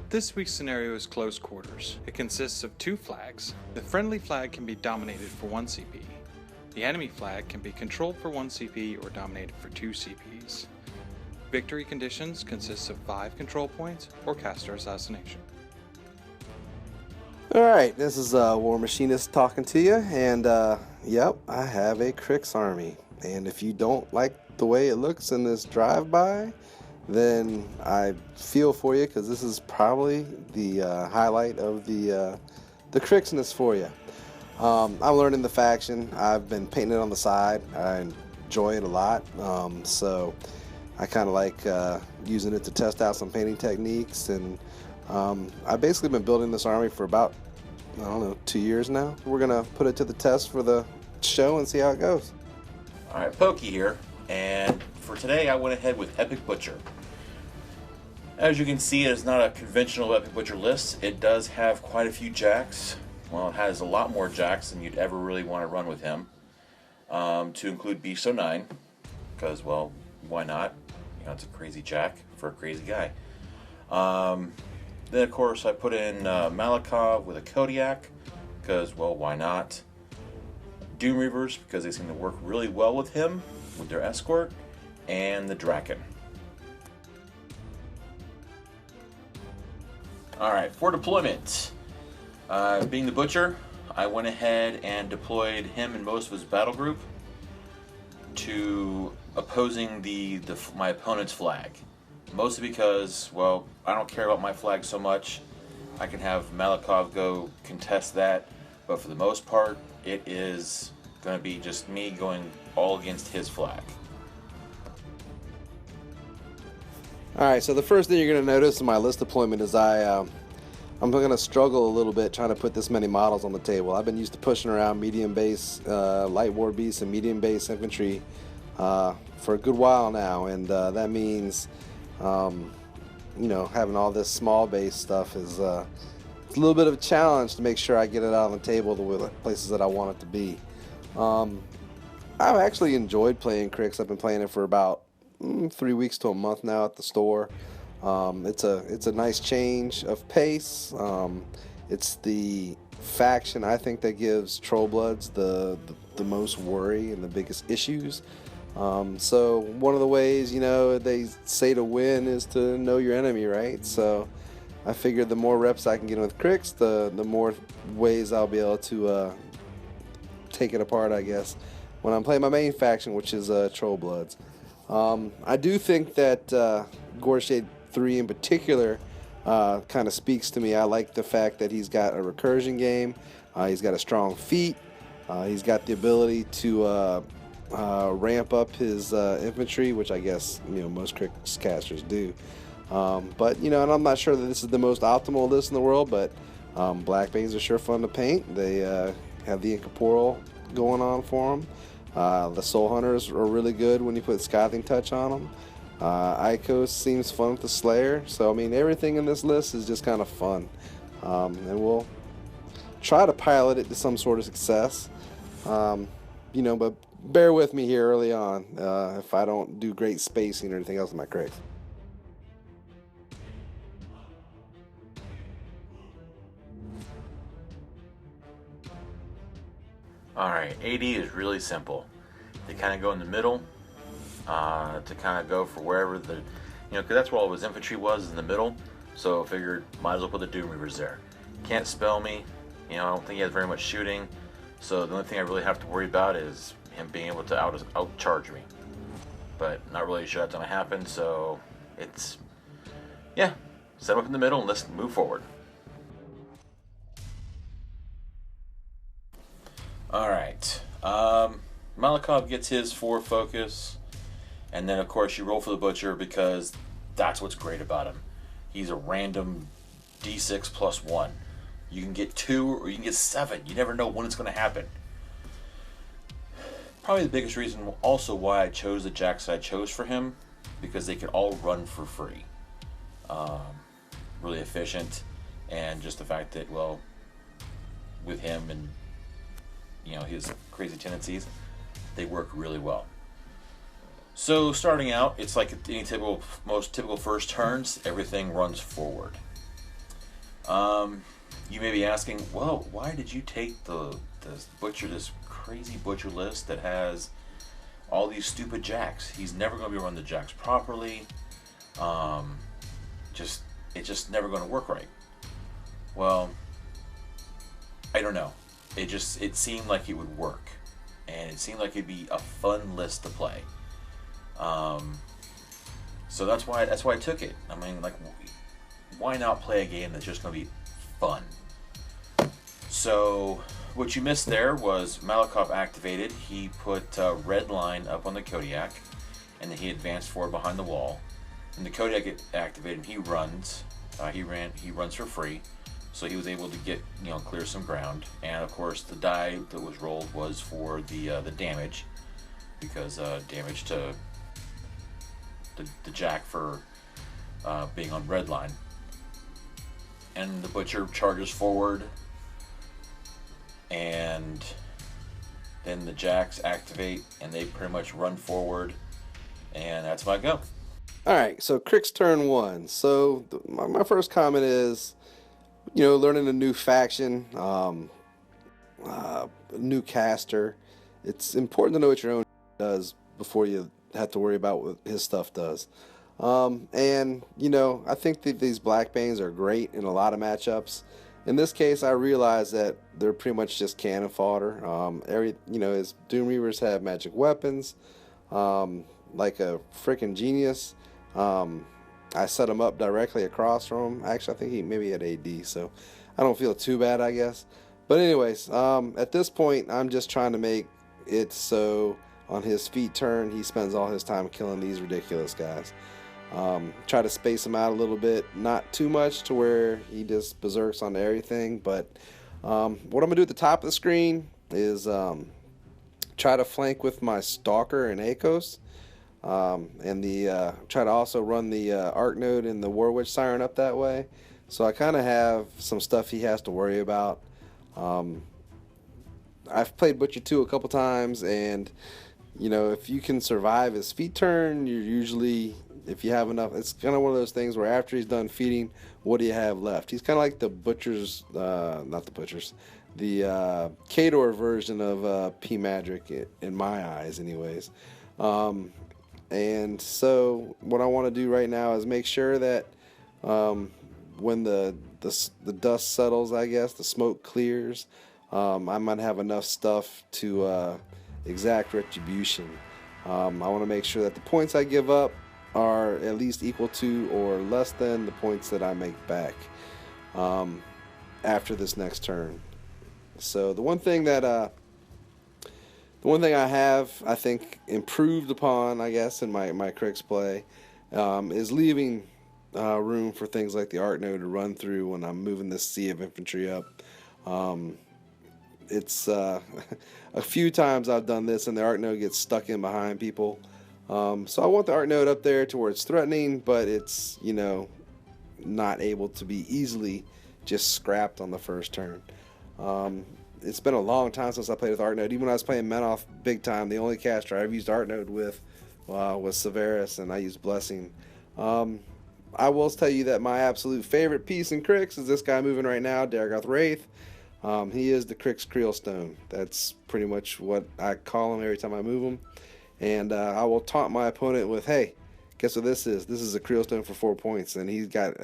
This week's scenario is Close Quarters. It consists of 2 flags. The friendly flag can be dominated for 1 CP. The enemy flag can be controlled for 1 CP or dominated for 2 CPs. Victory conditions consist of 5 control points or caster assassination. Alright, this is Warmachinist talking to you, and yep, I have a Cryx army. And if you don't like the way it looks in this drive-by, then I feel for you, because this is probably the highlight of the Cryxness for you. I'm learning the faction. I've been painting it on the side. I enjoy it a lot, so I kind of like using it to test out some painting techniques. And I've basically been building this army for about, I don't know, 2 years now. We're gonna put it to the test for the show and see how it goes. Alright, Pokey here, and for today I went ahead with Epic Butcher. As you can see, it is not a conventional Epic Butcher list. It does have quite a few jacks. Well, it has a lot more jacks than you'd ever really want to run with him. To include Beast 09, because, well, why not? You know, it's a crazy jack for a crazy guy. Then, of course, I put in Malakov with a Kodiak, because, well, why not? Doom Reavers, because they seem to work really well with him, with their escort, and the Drakhun. Alright, for deployment, being the Butcher, I went ahead and deployed him and most of his battle group to opposing my opponent's flag. Mostly because, well, I don't care about my flag so much. I can have Malakov go contest that, but for the most part, it is going to be just me going all against his flag. Alright, so the first thing you're going to notice in my list deployment is I'm going to struggle a little bit trying to put this many models on the table. I've been used to pushing around medium base light war beasts and medium base infantry for a good while now, and that means you know, having all this small base stuff is it's a little bit of a challenge to make sure I get it out on the table the places that I want it to be. I've actually enjoyed playing Cryx. I've been playing it for about 3 weeks to a month now at the store. It's a nice change of pace. It's the faction I think that gives Trollbloods the most worry and the biggest issues. So one of the ways, you know, they say to win is to know your enemy, right? So I figured the more reps I can get with Cryx, the more ways I'll be able to take it apart, I guess, when I'm playing my main faction, which is Trollbloods. I do think that Goreshade3 in particular kind of speaks to me. I like the fact that he's got a recursion game, he's got a strong feat, he's got the ability to ramp up his infantry, which I guess, you know, most Cryx casters do. But, you know, and I'm not sure that this is the most optimal list in the world, but Black Banes are sure fun to paint. They have the incorporeal going on for them. The Soulhunters are really good when you put Scathing Touch on them. Aiakos seems fun with the Slayer. So, I mean, everything in this list is just kind of fun. And we'll try to pilot it to some sort of success. You know, but bear with me here early on if I don't do great spacing or anything else in my Cryx. Alright, AD is really simple. They kind of go in the middle to kind of go for wherever the, you know, because that's where all of his infantry was, in the middle. So I figured might as well put the Doom Reavers there. Can't spell me, you know, I don't think he has very much shooting. So the only thing I really have to worry about is him being able to outcharge me. But not really sure that's going to happen, so it's, yeah, set him up in the middle and let's move forward. Alright, Malakov gets his 4 focus, and then of course you roll for the Butcher because that's what's great about him. He's a random D6 plus 1. You can get 2 or you can get 7. You never know when it's going to happen. Probably the biggest reason also why I chose the jacks I chose for him, because they can all run for free. Really efficient, and just the fact that, well, with him and, you know, his crazy tendencies, they work really well. So starting out, it's like any most typical first turns, everything runs forward. You may be asking, well, why did you take this crazy butcher list that has all these stupid jacks? He's never going to be run the jacks properly. It's just never going to work right. Well, I don't know. It seemed like it would work, and it seemed like it'd be a fun list to play. So that's why I took it. I mean, like, why not play a game that's just going to be fun? So what you missed there was Malakov activated. He put red line up on the Kodiak, and then he advanced forward behind the wall. And the Kodiak activated. He runs. He runs for free, so he was able to get clear some ground. And of course, the die that was rolled was for the damage, because damage to the Jack for being on red line. And the Butcher charges forward, and then the Jacks activate, and they pretty much run forward, and that's my go. Alright, so Cryx turn 1. So my first comment is, learning a new faction, new caster. It's important to know what your own does before you have to worry about what his stuff does. And I think that these Black Banes are great in a lot of matchups. In this case, I realize that they're pretty much just cannon fodder. His Doom Reavers have magic weapons, like a freaking genius. I set him up directly across from him. Actually, I think he maybe had AD, so I don't feel too bad, I guess. But anyways, at this point, I'm just trying to make it so on his feet turn, he spends all his time killing these ridiculous guys. Try to space him out a little bit, not too much to where he just berserks on everything. But what I'm gonna do at the top of the screen is try to flank with my Stalker and Aiakos, and try to also run the Arc Node and the Warwitch Siren up that way. So I kind of have some stuff he has to worry about. I've played Butcher 2 a couple times, and if you can survive his feet turn, you're usually, if you have enough, it's kind of one of those things where after he's done feeding, what do you have left? He's kind of like the Butcher's, not the Butcher's, the Khador version of P Magic, in my eyes anyways. And so what I want to do right now is make sure that when the dust settles, I guess, the smoke clears, I might have enough stuff to exact retribution. I want to make sure that the points I give up are at least equal to or less than the points that I make back after this next turn. So the one thing I have, I think, improved upon, I guess, in my Cryx play, is leaving room for things like the Arc Node to run through when I'm moving this sea of infantry up. It's a few times I've done this and the Arc Node gets stuck in behind people. So I want the Arc Node up there to where it's threatening, but it's, not able to be easily just scrapped on the first turn. It's been a long time since I played with Arc Node. Even when I was playing Menoth big time, the only caster I ever used Arc Node with was Severus, and I used Blessing. I will tell you that my absolute favorite piece in Cryx is this guy moving right now, Darragh Wrathe. He is the Cryx Creelstone. That's pretty much what I call him every time I move him. And I will taunt my opponent with, hey, guess what this is? This is a Creelstone for 4 points, and he's got,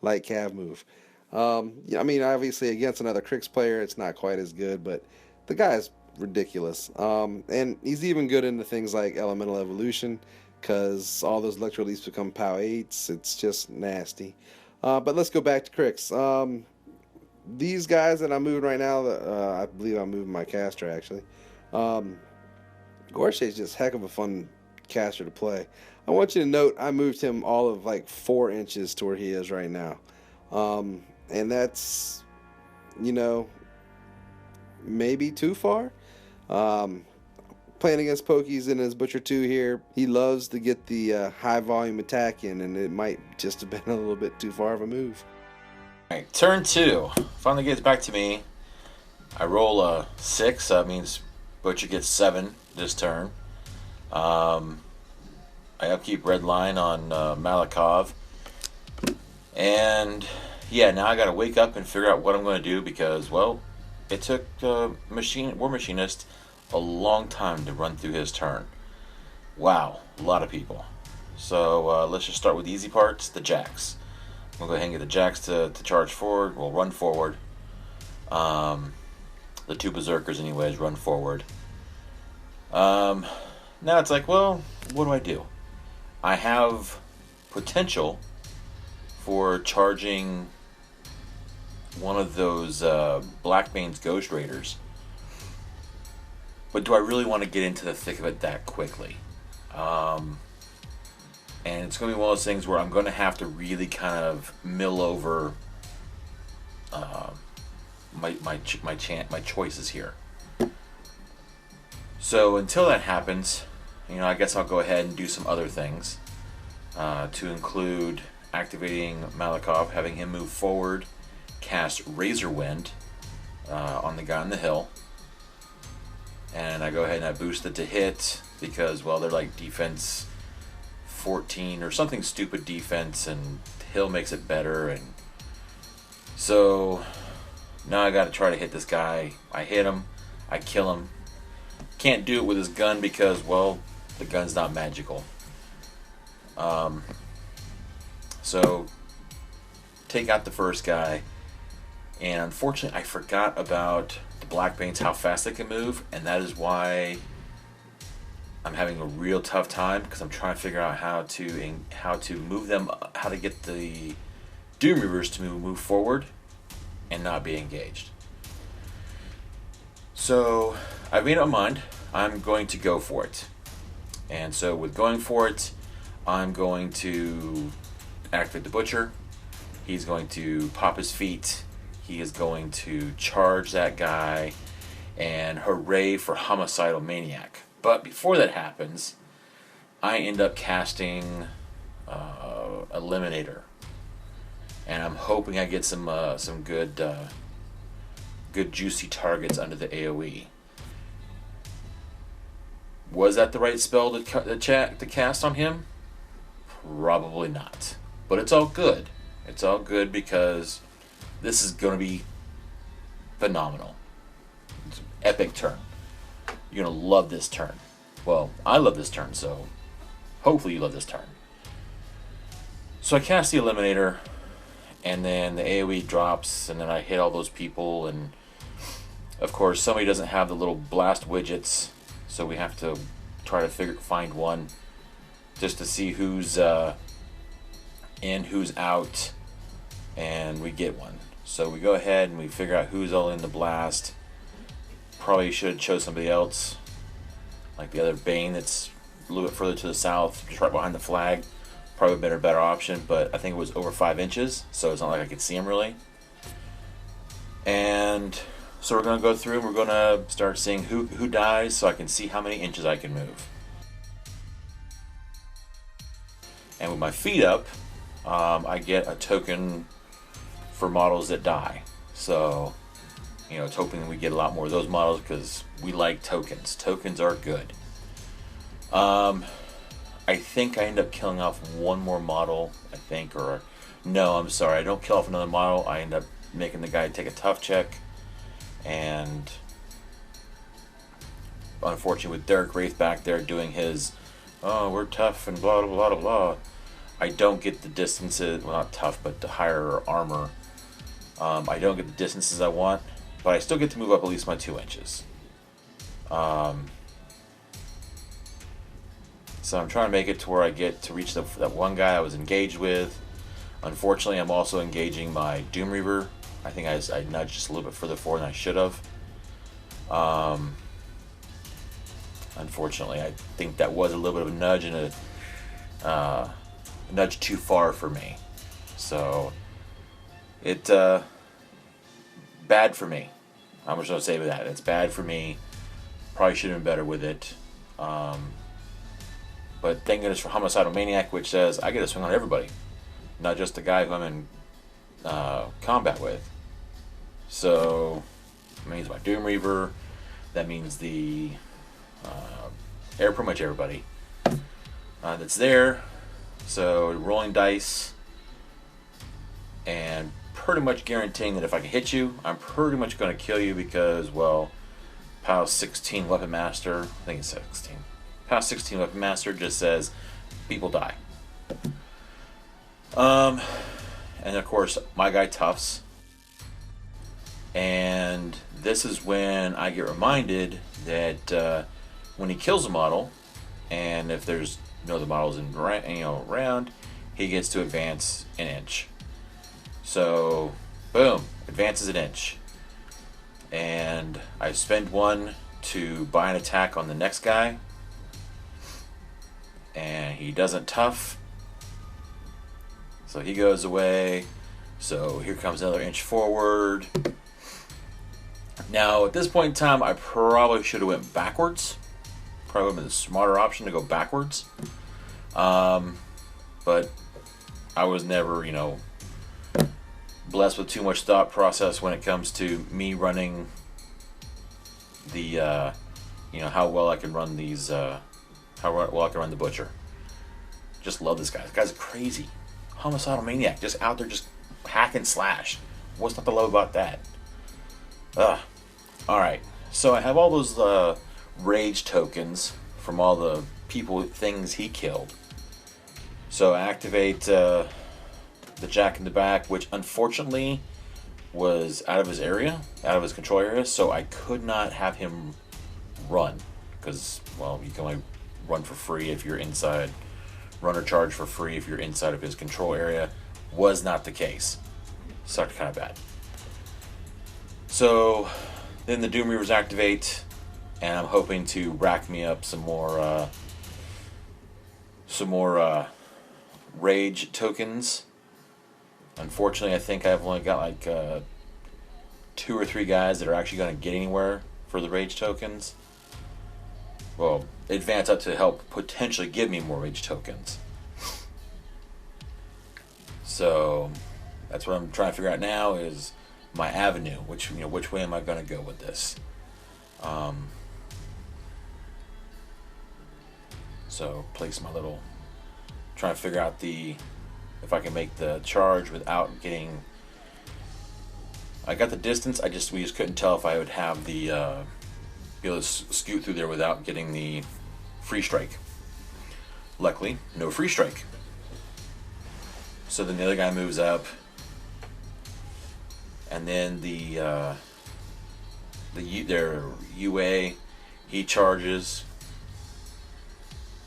light cav move. I mean, obviously against another Cryx player, it's not quite as good, but the guy is ridiculous. And he's even good into things like Elemental Evolution, because all those Electro Leaps become POW 8s. It's just nasty. But let's go back to Cryx. These guys that I'm moving right now, I believe I'm moving my caster, actually. Goreshade is just heck of a fun caster to play. I want you to note I moved him all of like 4 inches to where he is right now. And that's, maybe too far. Playing against Pokey's in his Butcher 2 here, he loves to get the high volume attack in, and it might just have been a little bit too far of a move. Alright, turn 2. Finally gets back to me. I roll a 6, so that means Butcher gets 7 this turn. I upkeep red line on Malakov. And yeah, now I got to wake up and figure out what I'm going to do because, well, it took War Machinist a long time to run through his turn. Wow, a lot of people. So let's just start with the easy parts, the jacks. We'll go ahead and get the jacks to charge forward. We'll run forward. The two berserkers, anyways, run forward. Now it's like, well, what do? I have potential for charging one of those Black Bane's Ghost Raiders. But do I really want to get into the thick of it that quickly? And it's going to be one of those things where I'm going to have to really kind of mill over my choices here. So until that happens, I guess I'll go ahead and do some other things to include activating Malakov, having him move forward, cast Razor Wind on the guy on the hill, and I go ahead and I boost it to hit because, well, they're like defense 14 or something stupid defense, and hill makes it better, and so now I got to try to hit this guy. I hit him, I kill him. Can't do it with his gun because, well, the gun's not magical. So take out the first guy, and unfortunately I forgot about the Black Banes, how fast they can move, and that is why I'm having a real tough time, because I'm trying to figure out how to move them, how to get the Doom Reavers to move forward and not be engaged. So I've made up my mind. I'm going to go for it. And so with going for it, I'm going to activate the Butcher. He's going to pop his feet. He is going to charge that guy and hooray for Homicidal Maniac. But before that happens, I end up casting Eliminator. And I'm hoping I get some good juicy targets under the AoE. Was that the right spell to cast on him? Probably not. But it's all good. It's all good because this is going to be phenomenal. It's an epic turn. You're going to love this turn. Well, I love this turn, so hopefully you love this turn. So I cast the Eliminator, and then the AoE drops, and then I hit all those people, and of course somebody doesn't have the little blast widgets, so we have to try to find one just to see who's in, who's out, and we get one. So we go ahead and we figure out who's all in the blast. Probably should have chose somebody else, like the other Bane that's a little bit further to the south, just right behind the flag. Probably been a better option, but I think it was over 5 inches, so it's not like I could see him really. And so we're going to go through and we're going to start seeing who dies, so I can see how many inches I can move. And with my feet up, I get a token for models that die. So, it's hoping we get a lot more of those models because we like tokens. Tokens are good. I think I end up killing off one more model, or no, I'm sorry, I don't kill off another model. I end up making the guy take a tough check, and unfortunately with Darragh Wrathe back there doing his, oh, we're tough and blah, blah, blah, blah, I don't get the distances, well, not tough, but the higher armor. I don't get the distances I want, but I still get to move up at least my 2 inches. So I'm trying to make it to where I get to reach that one guy I was engaged with. Unfortunately, I'm also engaging my Doom Reaver. I think I nudged just a little bit further forward than I should have. Unfortunately, I think that was a little bit of a nudge and a nudge too far for me. So it bad for me. I'm just gonna say that it's bad for me. Probably should have been better with it. But thank goodness for Homicidal Maniac, which says I get to swing on everybody, not just the guy who I'm in combat with. So that means my Doom Reaver. That means the pretty much everybody that's there. So rolling dice, and pretty much guaranteeing that if I can hit you, I'm pretty much going to kill you because, well, POW 16 Weapon Master, I think it's 16. POW 16 Weapon Master just says people die. And of course, my guy toughs. And this is when I get reminded that when he kills a model, and if there's no other models in around, he gets to advance an inch. So, boom, advances an inch. And I spend one to buy an attack on the next guy. And he doesn't tough. So he goes away. So here comes another inch forward. Now, at this point in time, I probably should have went backwards. Probably would have been the smarter option to go backwards. But I was never, blessed with too much thought process when it comes to me running the, how well I can run these, how well I can run the Butcher. Just love this guy. This guy's crazy. Homicidal maniac. Just out there just hack and slash. What's not to love about that? Alright. So I have all those rage tokens from all the things he killed. So I activate the Jack in the Back, which unfortunately was out of his area, out of his control area, so I could not have him run. Because, well, you can only run for free if you're inside. Run or charge for free if you're inside of his control area. Was not the case. Sucked kind of bad. So then the Doom Reavers activate, and I'm hoping to rack me up some more rage tokens. Unfortunately, I think I've only got like 2 or 3 guys that are actually going to get anywhere for the rage tokens. Well, advance up to help potentially give me more rage tokens. So that's what I'm trying to figure out now is my avenue. Which way am I going to go with this? So place my little, trying to figure out if I can make the charge without getting. I got the distance. We just couldn't tell if I would have the be able to scoot through there without getting the free strike. Luckily, no free strike. So then the other guy moves up, and then their UA, he charges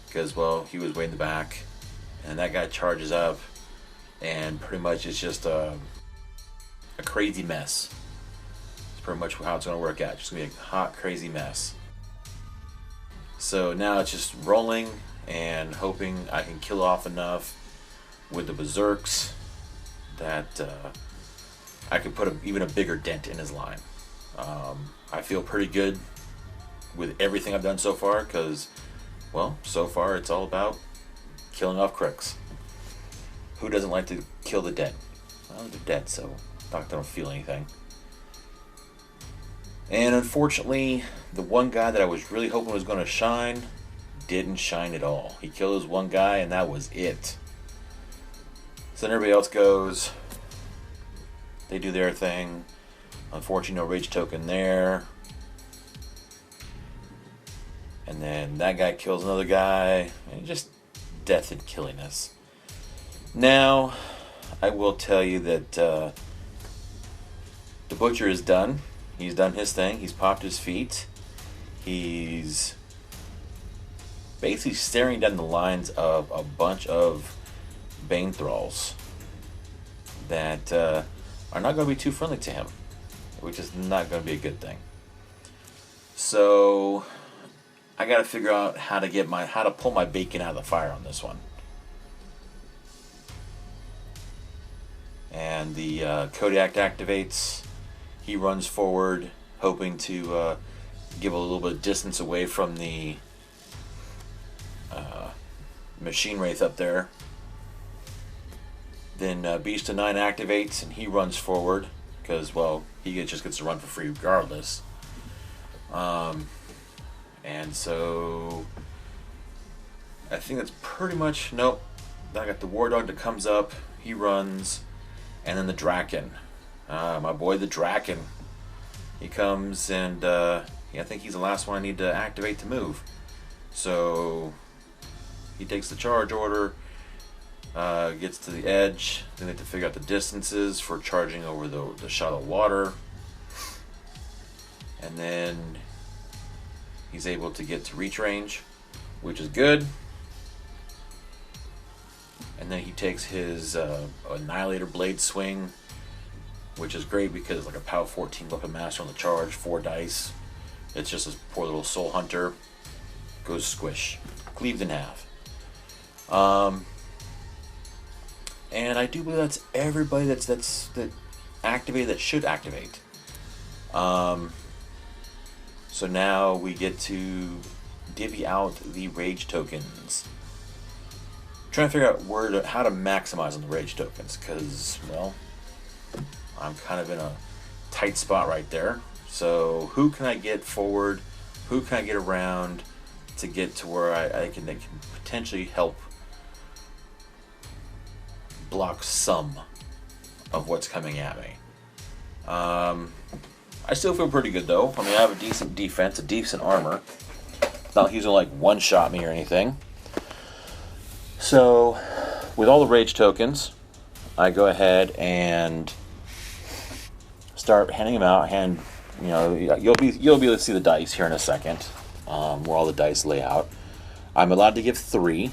because, well, he was way in the back, and that guy charges up, and pretty much it's just a crazy mess. It's pretty much how it's going to work out. Just going to be a hot, crazy mess. So now it's just rolling and hoping I can kill off enough with the Berserks that I could put even a bigger dent in his line. I feel pretty good with everything I've done so far because, well, so far it's all about killing off Cryx. Who doesn't like to kill the dead? Well, they're dead, so I don't feel anything. And unfortunately, the one guy that I was really hoping was going to shine didn't shine at all. He killed his one guy, and that was it. So then everybody else goes. They do their thing. Unfortunately, no rage token there. And then that guy kills another guy. And just death and killingness. Now, I will tell you that the Butcher is done. He's done his thing. He's popped his feet. He's basically staring down the lines of a bunch of Bane Thralls that are not going to be too friendly to him, which is not going to be a good thing. So I got to figure out how to pull my bacon out of the fire on this one. And the Kodiak activates. He runs forward, hoping to give a little bit of distance away from the Machine Wraith up there. Then Beast of 9 activates, and he runs forward, because, well, he just gets to run for free regardless. And so I think that's pretty much, nope. Then I got the War Dog that comes up, he runs, And then the Drakhun. My boy the Drakhun. He comes and I think he's the last one I need to activate to move. So he takes the charge order, gets to the edge, then they have to figure out the distances for charging over the shot of water. And then he's able to get to reach range, which is good. And then he takes his Annihilator Blade swing, which is great because like a POW 14 weapon master on the charge, 4 dice. It's just this poor little soul hunter. Goes squish, cleaved in half. And I do believe that's everybody that activated that should activate. So now we get to divvy out the rage tokens. Trying to figure out how to maximize on the rage tokens, because, well, I'm kind of in a tight spot right there. So who can I get forward? Who can I get around to get to where they can potentially help block some of what's coming at me? I still feel pretty good though. I mean, I have a decent defense, a decent armor. Not like he's gonna like one-shot me or anything. So, with all the rage tokens, I go ahead and start handing them out. You'll be able to see the dice here in a second, where all the dice lay out. I'm allowed to give 3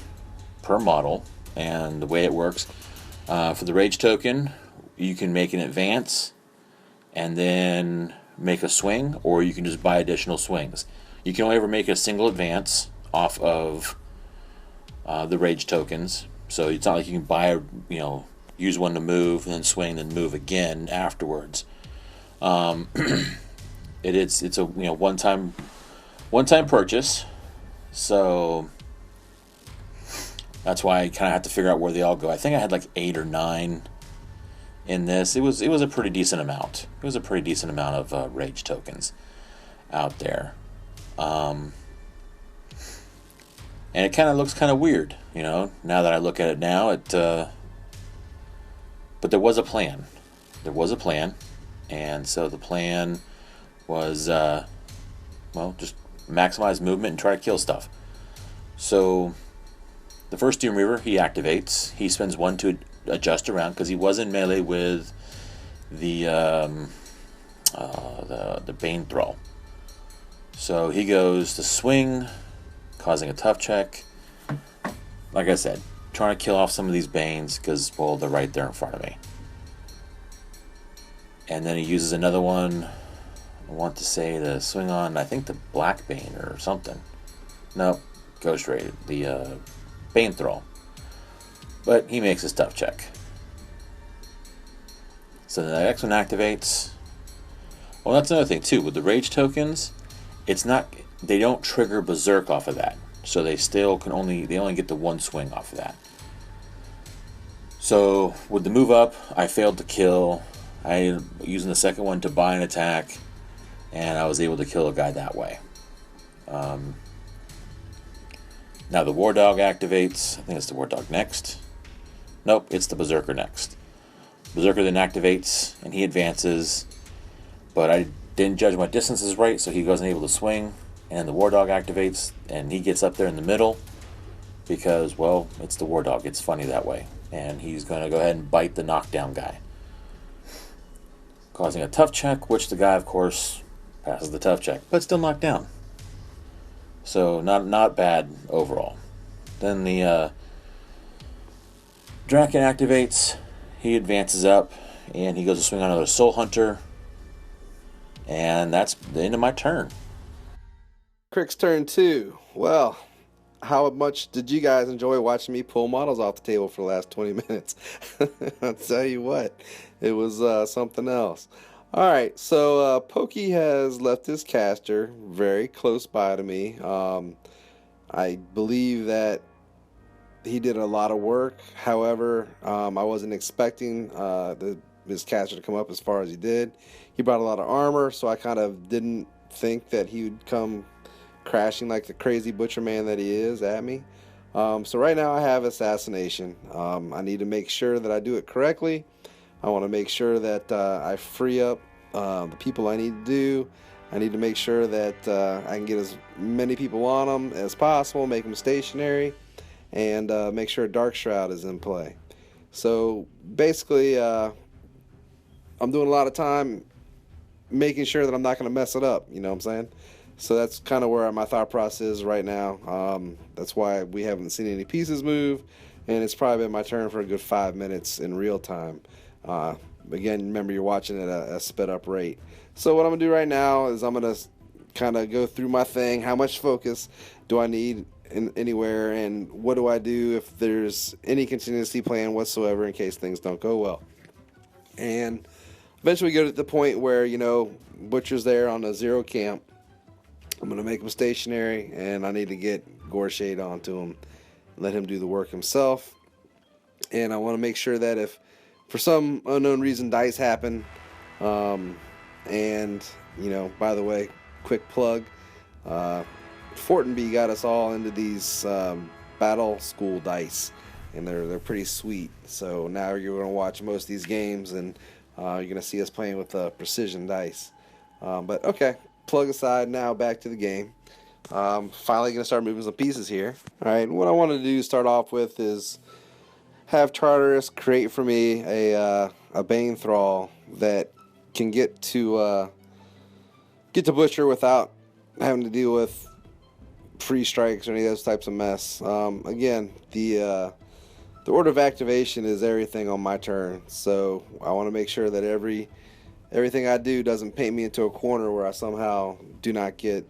per model, and the way it works, for the rage token, you can make an advance and then make a swing, or you can just buy additional swings. You can only ever make a single advance off of the rage tokens, so it's not like you can buy use one to move and then swing then move again afterwards. It's a one-time purchase, so that's why I kind of have to figure out where they all go. I think I had like 8 or 9 in this. It was a pretty decent amount. It was a pretty decent amount of rage tokens out there. And it kind of looks kind of weird, now that I look at it now. But there was a plan. There was a plan, and so the plan was, just maximize movement and try to kill stuff. So the first Doom Reaver, he activates. He spends 1 to adjust around because he was in melee with the Bane Thrall. So he goes to swing, causing a tough check. Like I said, trying to kill off some of these Banes because, well, they're right there in front of me. And then he uses another one, I want to say, to swing on, I think, the Black Bane or something. Nope, Goreshade, the Bane Thrall. But he makes his tough check. So the next one activates. Well, that's another thing too. With the rage tokens, they don't trigger Berserk off of that. So they only get the 1 swing off of that. So with the move up, I failed to kill. I using the second one to buy an attack, and I was able to kill a guy that way. Now the War Dog activates. I think it's the War Dog next. Nope, it's the Berserker next. Berserker then activates, and he advances, but I didn't judge my distances right, so he wasn't able to swing. And the War Dog activates, and he gets up there in the middle because, well, it's the War Dog. It's funny that way. And he's going to go ahead and bite the knockdown guy, causing a tough check, which the guy, of course, passes the tough check, but still knocked down. So not bad overall. Then the Drakhun activates. He advances up, and he goes to swing on another Soul Hunter. And that's the end of my turn. Cryx turn 2. Well, how much did you guys enjoy watching me pull models off the table for the last 20 minutes? I'll tell you what, it was something else. Alright, so Pokey has left his caster very close by to me. I believe that he did a lot of work. However, I wasn't expecting his caster to come up as far as he did. He brought a lot of armor, so I kind of didn't think that he would come crashing like the crazy butcher man that he is at me. So right now I have assassination. I need to make sure that I do it correctly. I want to make sure that I free up the people I need to do. I need to make sure that I can get as many people on them as possible, make them stationary, and make sure Dark Shroud is in play. So basically, I'm doing a lot of time making sure that I'm not going to mess it up, you know what I'm saying? So that's kind of where my thought process is right now. That's why we haven't seen any pieces move, and it's probably been my turn for a good 5 minutes in real time. Again, remember, you're watching at a sped up rate. So what I'm going to do right now is I'm going to kind of go through my thing. How much focus do I need anywhere, and what do I do if there's any contingency plan whatsoever in case things don't go well? And eventually we get to the point where, you know, Butcher's there on a 0 camp. I'm going to make him stationary, and I need to get Goreshade onto him, let him do the work himself. And I want to make sure that if for some unknown reason dice happen, and, you know, by the way, quick plug, Fortinby got us all into these battle school dice, and they're pretty sweet. So now you're going to watch most of these games, and you're going to see us playing with precision dice. But okay, plug aside, now back to the game. Finally going to start moving some pieces here. Alright, what I want to do to start off with is have Tartarus create for me a Bane Thrall that can get to Butcher without having to deal with free strikes or any of those types of mess. Again, the order of activation is everything on my turn, so I want to make sure that everything I do doesn't paint me into a corner where I somehow do not get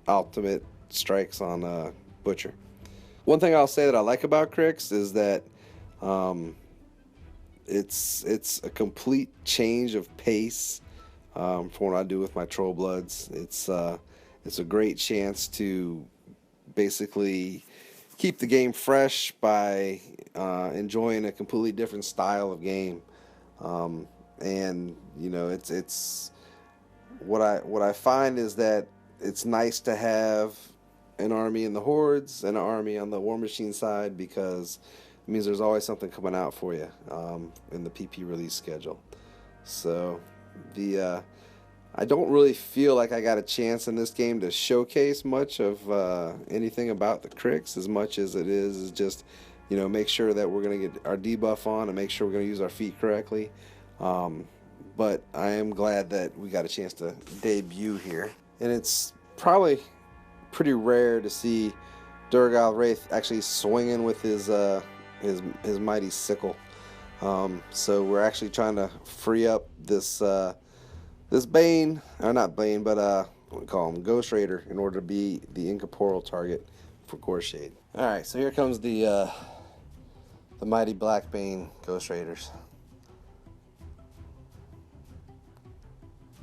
ultimate strikes on Butcher. One thing I'll say that I like about Cryx is that it's a complete change of pace from what I do with my Troll Bloods. It's a great chance to basically keep the game fresh by enjoying a completely different style of game. And you know, it's what I find is that it's nice to have an army in the Hordes and an army on the Warmachine side, because it means there's always something coming out for you in the PP release schedule. So I don't really feel like I got a chance in this game to showcase much of anything about the Cryx, as much as it is just, you know, make sure that we're going to get our debuff on and make sure we're going to use our feet correctly. But I am glad that we got a chance to debut here. And it's probably pretty rare to see Darragh Wrathe actually swinging with his mighty sickle. So we're actually trying to free up this Bane, or not Bane, but what we call him, Ghost Raider, in order to be the incorporeal target for Goreshade. Alright, so here comes the mighty Black Bane Ghost Raiders.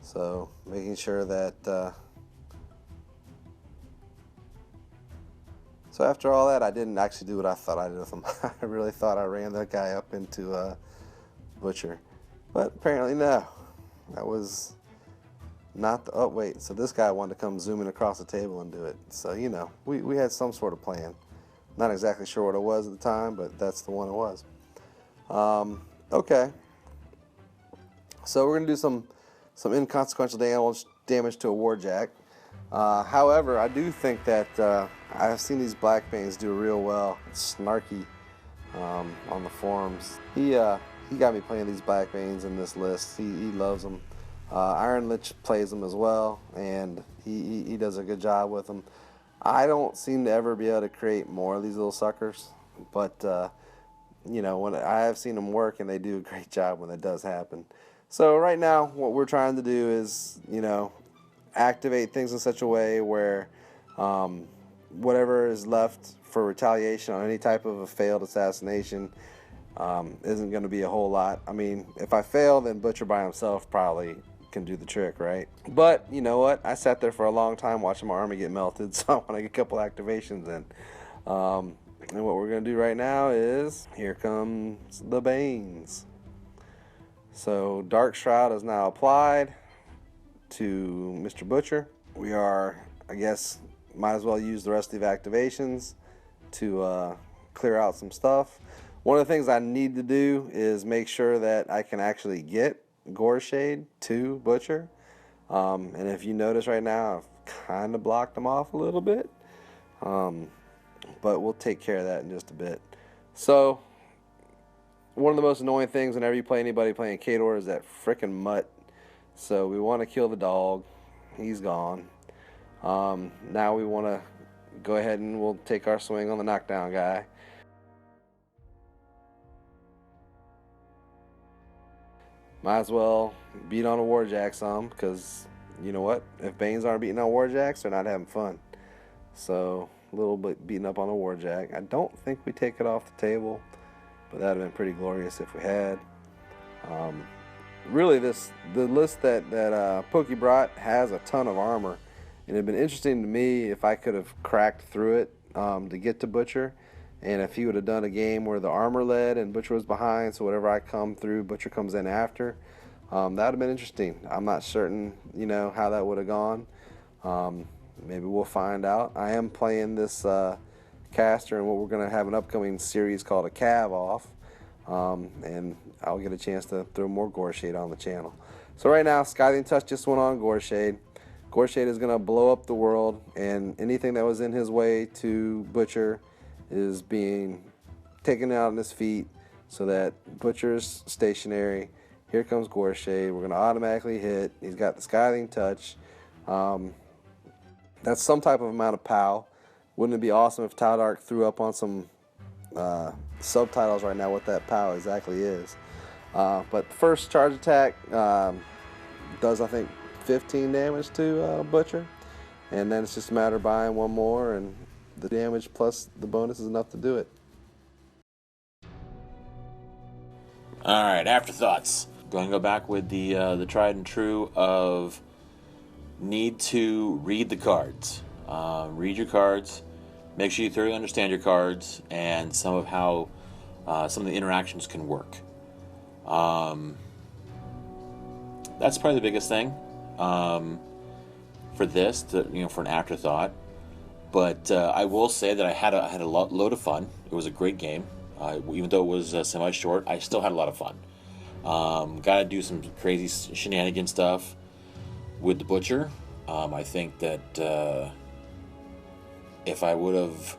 So making sure that so after all that, I didn't actually do what I thought I did with him. I really thought I ran that guy up into Butcher, but apparently no. That was not the... Oh, wait. So this guy wanted to come zooming across the table and do it. So, you know, we had some sort of plan. Not exactly sure what it was at the time, but that's the one it was. Okay. So we're going to do some inconsequential damage to a Warjack. However, I do think that I've seen these Black Banes do real well. It's snarky on the forums. He got me playing these Black Banes in this list. He loves them. Iron Lich plays them as well, and he does a good job with them. I don't seem to ever be able to create more of these little suckers, but you know, when I have seen them work, and they do a great job when it does happen. So right now, what we're trying to do is, you know, activate things in such a way where whatever is left for retaliation on any type of a failed assassination isn't going to be a whole lot. I mean, if I fail, then Butcher by himself probably can do the trick, right? But you know what? I sat there for a long time watching my army get melted, so I want to get a couple activations in. And what we're going to do right now is, here comes the Banes. So Dark Shroud is now applied to Mr. Butcher. We are, I guess, might as well use the rest of the activations to clear out some stuff. One of the things I need to do is make sure that I can actually get Goreshade to Butcher. And if you notice right now, I've kind of blocked them off a little bit. But we'll take care of that in just a bit. So, one of the most annoying things whenever you play anybody playing Khador is that frickin' mutt. So we want to kill the dog. He's gone. Now we want to go ahead and we'll take our swing on the knockdown guy. Might as well beat on a Warjack some, because you know what? If Banes aren't beating on Warjacks, they're not having fun. So, a little bit beating up on a Warjack. I don't think we take it off the table, but that would have been pretty glorious if we had. Really, the list that Pokey brought has a ton of armor, and it'd been interesting to me if I could have cracked through it to get to Butcher, and if he would have done a game where the armor led and Butcher was behind, so whatever I come through, Butcher comes in after. That would have been interesting. I'm not certain, you know, how that would have gone. Maybe we'll find out. I am playing this caster, and what we're going to have an upcoming series called a Cav off. And I'll get a chance to throw more Goreshade on the channel. So right now, Skyling Touch just went on Goreshade. Goreshade is going to blow up the world, and anything that was in his way to Butcher is being taken out on his feet so that Butcher's stationary. Here comes Goreshade. We're going to automatically hit. He's got the Skyling Touch. That's some type of amount of POW. Wouldn't it be awesome if Taldark threw up on some subtitles right now what that POW exactly is. But first charge attack does, I think, 15 damage to Butcher, and then it's just a matter of buying one more, and the damage plus the bonus is enough to do it. Alright, afterthoughts. Going to go back with the tried and true of need to read the cards. Read your cards. Make sure you thoroughly understand your cards and some of how some of the interactions can work. That's probably the biggest thing for this, for an afterthought. But I will say that I had a load of fun. It was a great game. Even though it was semi-short, I still had a lot of fun. Got to do some crazy shenanigan stuff with the Butcher. I think that if I would have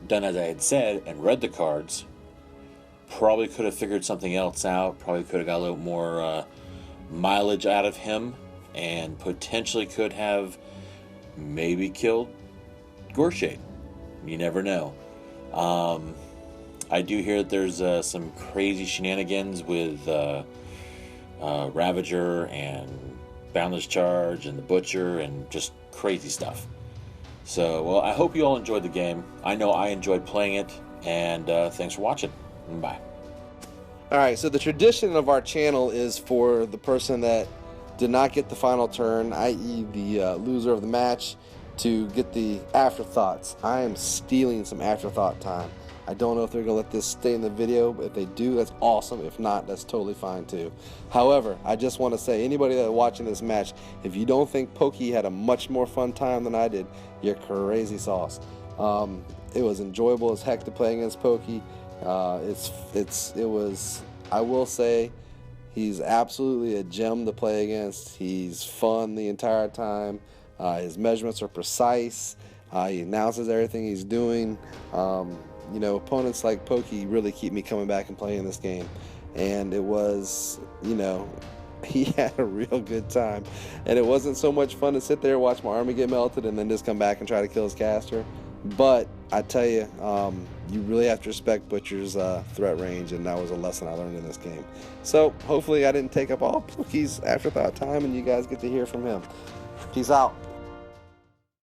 done as I had said and read the cards, probably could have figured something else out. Probably could have got a little more mileage out of him, and potentially could have maybe killed Goreshade. You never know. I do hear that there's some crazy shenanigans with Ravager and Boundless Charge and the Butcher and just crazy stuff. So, well, I hope you all enjoyed the game. I know I enjoyed playing it, and thanks for watching. Bye. Alright, so the tradition of our channel is for the person that did not get the final turn, i.e. the loser of the match, to get the afterthoughts. I am stealing some afterthought time. I don't know if they're going to let this stay in the video, but if they do, that's awesome. If not, that's totally fine too. However, I just want to say, anybody that's watching this match, if you don't think Pokey had a much more fun time than I did, you're crazy sauce. It was enjoyable as heck to play against Pokey. It was, I will say, he's absolutely a gem to play against. He's fun the entire time. His measurements are precise. He announces everything he's doing. Opponents like Pokey really keep me coming back and playing this game. And it was, he had a real good time. And it wasn't so much fun to sit there, watch my army get melted, and then just come back and try to kill his caster. But I tell you, you really have to respect Butcher's threat range, and that was a lesson I learned in this game. So hopefully I didn't take up all Pokey's afterthought time, and you guys get to hear from him. Peace out.